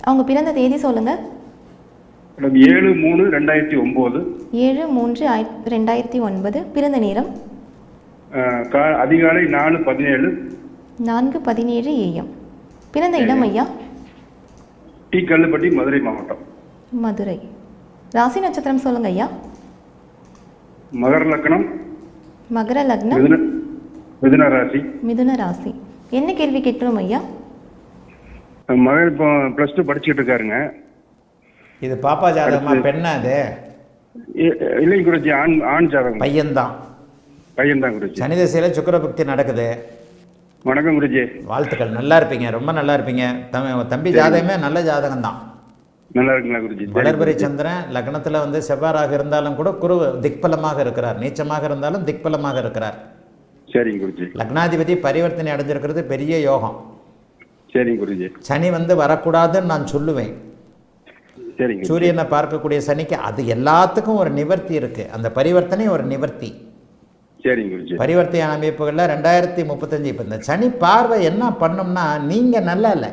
அவங்க பிறந்த தேதி சொல்லுங்கள். 7/3/2009. 7/3/2009. பிறந்த நேரம் அதிகாலை 4:17. 4:17 AM. பிறந்த இடம் ஐயா? டி கல்லுப்பட்டி, மதுரை மாவட்டம். மதுரை. ராசி நட்சத்திரம் சொல்லுங்க ஐயா. மகர லக்னம். மகர லக்னம். மிதுன ராசி. மிதுன ராசி. என்ன கேள்வி கேட்கணும் ஐயா? மகன் இப்போ +2 படிச்சுட்டு இருக்காருங்க. இது பாப்பா ஜாதகமா பெண்ணா? அது இல்லைங்க குருஜி, ஆண் ஜாதகம். பையன்தான். பையன்தான் குருஜி. சனி திசையில சுக்கிரபக்தி நடக்குது. வணக்கம் குருஜி. வாழ்த்துக்கள். நல்லா இருப்பீங்க, ரொம்ப நல்லா இருப்பீங்க. தம்பி ஜாதகமே நல்ல ஜாதகம் தான். நல்லா இருக்குங்களா குருஜி? வளர்பிறை சந்திரன் லக்னத்தில் வந்து செவ்வாறாக இருந்தாலும் கூட குரு திக்பலமாக இருக்கிறார். நீச்சமாக இருந்தாலும் திக்பலமாக இருக்கிறார். சரிங்க குருஜி. லக்னாதிபதி பரிவர்த்தனை அடைஞ்சிருக்கிறது பெரிய யோகம். சரிங்க குருஜி. சனி வந்து வரக்கூடாதுன்னு நான் சொல்லுவேன். சரிங்க. சூரியனை பார்க்கக்கூடிய சனிக்கு அது எல்லாத்துக்கும் ஒரு நிவர்த்தி இருக்கு. அந்த பரிவர்த்தனை ஒரு நிவர்த்தி. சரிங்க குருஜி. பரிவர்த்தனை அமைப்புகளில் 2035 இப்போ இந்த சனி பார்வை என்ன பண்ணும்னா, நீங்க நல்லா இல்லை.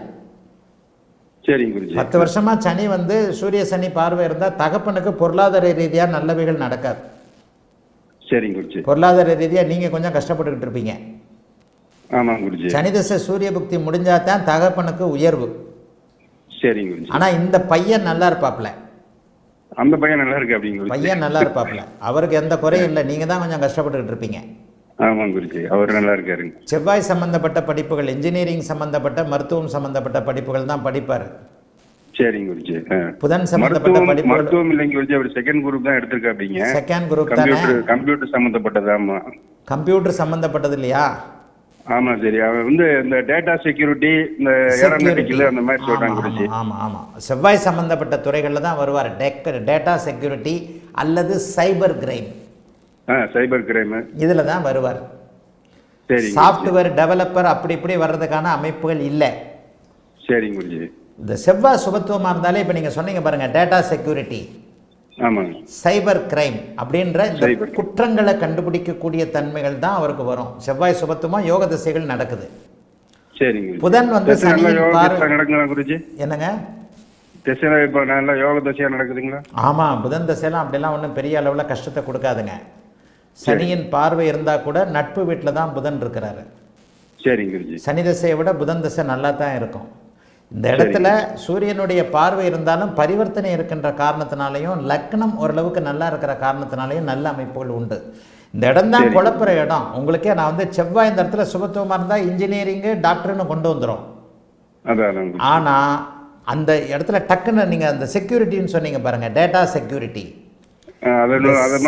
சரிங்க குருஜி. 10 வருஷமா சனி வந்து சூரிய சனி பார்வை இருந்தால் தகப்பனுக்கு பொருளாதார ரீதியாக நல்லவைகள் நடக்காது. சரிங்க குருஜி. பொருளாதார ரீதியாக நீங்கள் கொஞ்சம் கஷ்டப்பட்டுக்கிட்டு இருப்பீங்க. ஆமாம் குருஜி. சனி தசை சூரிய புக்தி முடிஞ்சாதான் தகப்பனுக்கு உயர்வு. சரிங்க குருஜி. ஆனால் இந்த பையன் நல்லா இருப்பாப்ல. அந்த பையன் நல்லா இருக்கு அப்படிங்க. பையன் நல்லா இருப்பாப்ல, அவருக்கு எந்த குறையும் இல்லை. நீங்கள் தான் கொஞ்சம் கஷ்டப்பட்டுக்கிட்டு இருப்பீங்க. ஆமாம் குருஜி, அவர் நல்லா இருக்காருங்க. செவ்வாய் சம்பந்தப்பட்ட படிப்புகள், இன்ஜினியரிங் சம்பந்தப்பட்ட, மருத்துவம் சம்பந்தப்பட்ட படிப்புகள் தான் படிப்பார். சரிங்க குருஜி. புதன் சம்பந்தப்பட்ட படிப்பு. மருத்துவம் இல்லைங்க குருஜி, அவர் செகண்ட் குரூப் தான் எடுத்திருக்கா அப்படிங்க. செகண்ட் குரூப் தானே? கம்ப்யூட்டர் சம்பந்தப்பட்டது. ஆமா, கம்ப்யூட்டர் சம்பந்தப்பட்டது இல்லையா? ஆமா சரி. அவன் வந்து இந்த டேட்டா செக்யூரிட்டி, இந்த ஏரோநாட்டிக்கல் அந்த மாதிரி சொல்றாங்க குருஜி. ஆமா ஆமா, செவ்வாய் சம்பந்தப்பட்ட துறைகளில் தான் வருவார். டேட்டா செக்யூரிட்டி அல்லது சைபர் கிரைம். சைபர் கிரைம் இதுல தான் வருவார். சரி. சாஃப்ட்வேர் டெவலப்பர் அப்படி இப்படி வர்றதுக்கான அமைப்புகள் இல்லை. சரிங்க குருஜி. இந்த செவ்வாய் சுபத்துவமாக இருந்தாலே இப்போ நீங்கள் சொன்னீங்க பாருங்க, டேட்டா செக்யூரிட்டி, ஆமாங்க, சைபர் கிரைம் அப்படின்ற இந்த குற்றங்களை கண்டுபிடிக்கக்கூடிய தன்மைகள் தான் அவருக்கு வரும். செவ்வாய் சுபத்துவமா யோக திசைகள் நடக்குது. சரிங்க. புதன் வந்து நடக்குங்களா குருஜி? என்னங்க திசை இப்போ நல்லா யோக திசையா நடக்குதுங்களா? ஆமாம், புதன் திசையெல்லாம் அப்படிலாம் ஒன்றும் பெரிய அளவில் கஷ்டத்தை கொடுக்காதுங்க. சனியின் பார்வை இருந்தால் கூட நட்பு வீட்டில் தான் புதன் இருக்கிறாரு. சரிங்க குருஜி. சனி திசையை விட புதன் திசை நல்லா தான் இருக்கும். இந்த இடத்துல சூரியனுடைய பார்வை இருந்தாலும் பரிவர்த்தனை இருக்கின்ற காரணத்தினாலையும் லக்னம் ஓரளவுக்கு நல்லா இருக்கிற காரணத்தினாலையும் நல்ல அமைப்புகள் உண்டு. இந்த இடம் தான் குழப்புற இடம். உங்களுக்கே நான் வந்து செவ்வாய் இந்த இடத்துல சுபத்துவமாக இருந்தால் இன்ஜினியரிங்கு டாக்டர்னு கொண்டு வந்துடும். ஆனால் அந்த இடத்துல டக்குன்னு நீங்கள் அந்த செக்யூரிட்டின்னு சொன்னீங்க பாருங்க, data security,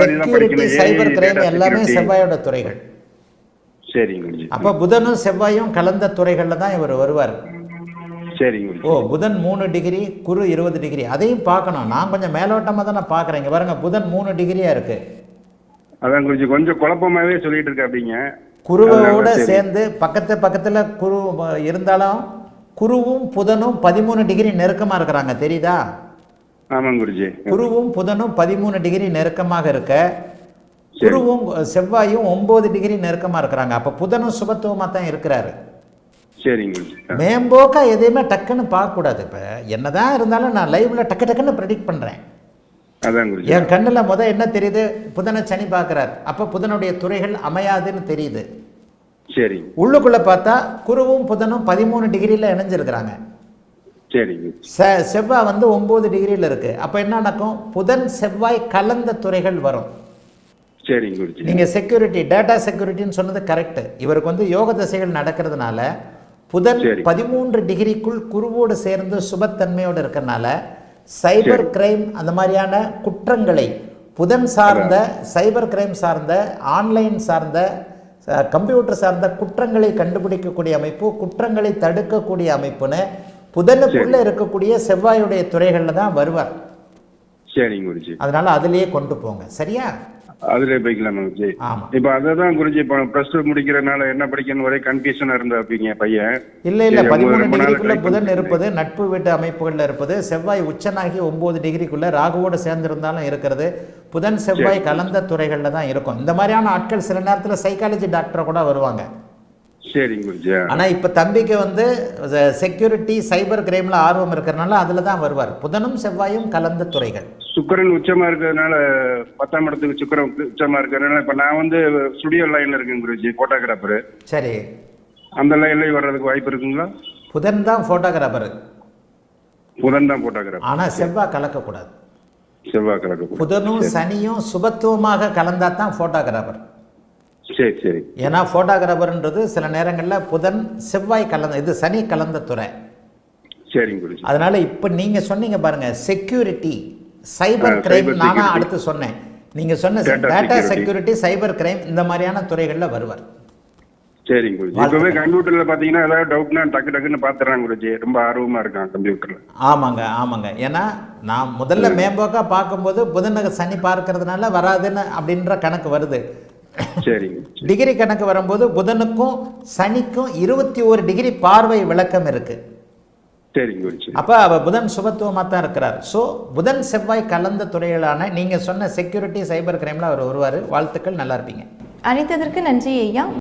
security, cyber crime எல்லாமே செவ்வாயோட துறைகள். சரிங்க. அப்போ புதனும் செவ்வாயும் கலந்த துறைகளில் தான் இவர் வருவார். சரிங்க. ஓ, புதன் 3 டிகிரி, குரு 20 டிகிரி, அதையும் பார்க்கணும். நான் கொஞ்சம் மேலோட்டமாக தானே பார்க்குறேன். இங்கே பாருங்க, புதன் 3 டிகிரியா இருக்கு. அதான் குருஜி, கொஞ்சம் குழப்பமாவே சொல்லிட்டு இருக்க அப்படிங்க. குருவோட சேர்ந்து பக்கத்துல குரு இருந்தாலும் குருவும் புதனும் 13 டிகிரி நெருக்கமாக இருக்கிறாங்க, தெரியுதா? ஆமாங்க குருஜி. குருவும் புதனும் 13 டிகிரி நெருக்கமாக இருக்க, குருவும் செவ்வாயும் 9 டிகிரி நெருக்கமாக இருக்கிறாங்க. அப்போ புதனும் சுபத்துவமாக தான் இருக்கிறாரு. சரிங்க. மேம்போக்கா எதையுமே டக்குன்னு பார்க்கக்கூடாது. இப்போ என்னதான் இருந்தாலும் நான் லைவ்ல டக்குன்னு ப்ரெடிக்ட் பண்ணுறேன். என் கண்ணில் என்ன தெரியுது? புதனை சனி பார்க்குறாரு. அப்போ புதனுடைய துறைகள் அமையாதுன்னு தெரியுது. சரி. உள்ளுக்குள்ள பார்த்தா குருவும் புதனும் 13 டிகிரியில் இணைஞ்சிருக்கிறாங்க. சரிங்க. செவ்வாய் வந்து 9 டிகிரியில் இருக்கு. அப்போ என்ன நடக்கும்? புதன் செவ்வாய் கலந்த துறைகள் வரும். சரிங்க. நீங்க செக்யூரிட்டி, டேட்டா செக்யூரிட்டின்னு சொன்னது கரெக்ட். இவருக்கு வந்து யோக திசைகள் நடக்கிறதுனால புதன் 13 டிகிரிக்குள் குருவோடு சேர்ந்து சுபத்தன்மையோடு இருக்கிறதுனால சைபர் கிரைம் அந்த மாதிரியான குற்றங்களை, புதன் சார்ந்த சைபர் கிரைம் சார்ந்த, ஆன்லைன் சார்ந்த, கம்ப்யூட்டர் சார்ந்த குற்றங்களை கண்டுபிடிக்கக்கூடிய அமைப்பு, குற்றங்களை தடுக்கக்கூடிய அமைப்புன்னு புதனுக்குள்ள இருக்கக்கூடிய செவ்வாயுடைய துறைகளில் தான் வருவார். சரிங்க. அதனால அதுலயே கொண்டு போங்க, சரியா? அதுல போய்க்கலாம் குருஜி. இப்ப அதான் குருஜி, இப்ப +2 முடிக்கிறதுனால என்ன படிக்கணும் ஒரே கன்ஃபியூஷனா இருந்தாப்பீங்க பையன். இல்ல 13 டிகிரிக்குள்ள புதன் இருப்பது, நட்பு வீட்டு அமைப்புகள்ல இருப்பது, செவ்வாய் உச்சனாகி 9 டிகிரிக்குள்ள ராகுவோட சேர்ந்திருந்தாலும் இருக்கிறது, புதன் செவ்வாய் கலந்த துறைகள்ல தான் இருக்கும். இந்த மாதிரியான ஆட்கள் சில நேரத்தில் சைக்காலஜி டாக்டரை கூட வருவாங்க. சரிங்க குருஜி. ஆனா இப்ப தம்பிக்கு வந்து செக்யூரிட்டி சைபர் கிரைம்ல ஆர்வம் இருக்கிறனால அதுல தான் வருவார். புதனும் செவ்வாயும் கலந்த துறைகள். சுக்கிரன் உச்சமா இருக்கிறதுனால 10ஆம் இடத்துக்கு சுக்கிரன் உச்சமா இருக்கிறதுனால இப்ப நான் வந்து ஸ்டுடியோ லைன்ல இருக்கேன் குருஜி, போட்டோகிராஃபர். சரி, அந்த லைன்ல வர்றதுக்கு வாய்ப்பு இருக்குங்களா? புதன் தான் போட்டோகிராஃபர். புதன் தான் போட்டோகிராஃபர். ஆனா செவ்வாய் கலக்கக்கூடாது. செவ்வாய் கலக்க. புதனும் சனியும் சுபத்துவமாக கலந்தா தான் போட்டோகிராஃபர். சரி சரி. ஏன்னா போட்டோகிராஃபர்ன்றது சில நேரங்களில் புதன் செவ்வாய் கலந்த, இது சனி கலந்த துறை. சரிங்க குருஜி. அதனால இப்போ நீங்க சொன்னீங்க பாருங்க, செக்யூரிட்டி சைபர் கிரைம். நானா அடுத்து சொன்னேன், நீங்க சொன்ன டேட்டா செக்யூரிட்டி சைபர் கிரைம் இந்த மாதிரியான துறைகளில் வருவார். சரிங்க குருஜி. இப்பவே கம்ப்யூட்டர்ல பாத்தீங்கன்னா ஏதாவது டவுட்னா டக்கு டக்குன்னு பாத்துறாங்க குருஜி, ரொம்ப ஆர்வமா இருக்கான் கம்ப்யூட்டர்ல. ஆமாங்க ஆமாங்க. ஏன்னா நான் முதல்ல மேம்போக்கா பார்க்கும்போது புதனுக்கு சனி பார்க்கறதுனால வராதுன்னு அப்படின்ற கணக்கு வருது. சரிங்க. டிகிரி கணக்கு வரும்போது புதனுக்கும் சனிக்கும் 21 டிகிரி பார்வை விளக்கம் இருக்கு. சரிங்க குருஜி. அப்ப அவ புதன் சுபத்துவமா தான் இருக்கிறார். ஸோ புதன் செவ்வாய் கலந்த துறைகளான நீங்க சொன்ன செக்யூரிட்டி சைபர் கிரைம்ல அவர் வருவார். வாழ்த்துக்கள், நல்லா இருப்பீங்க. அழைத்ததற்கு நன்றி ஐயா.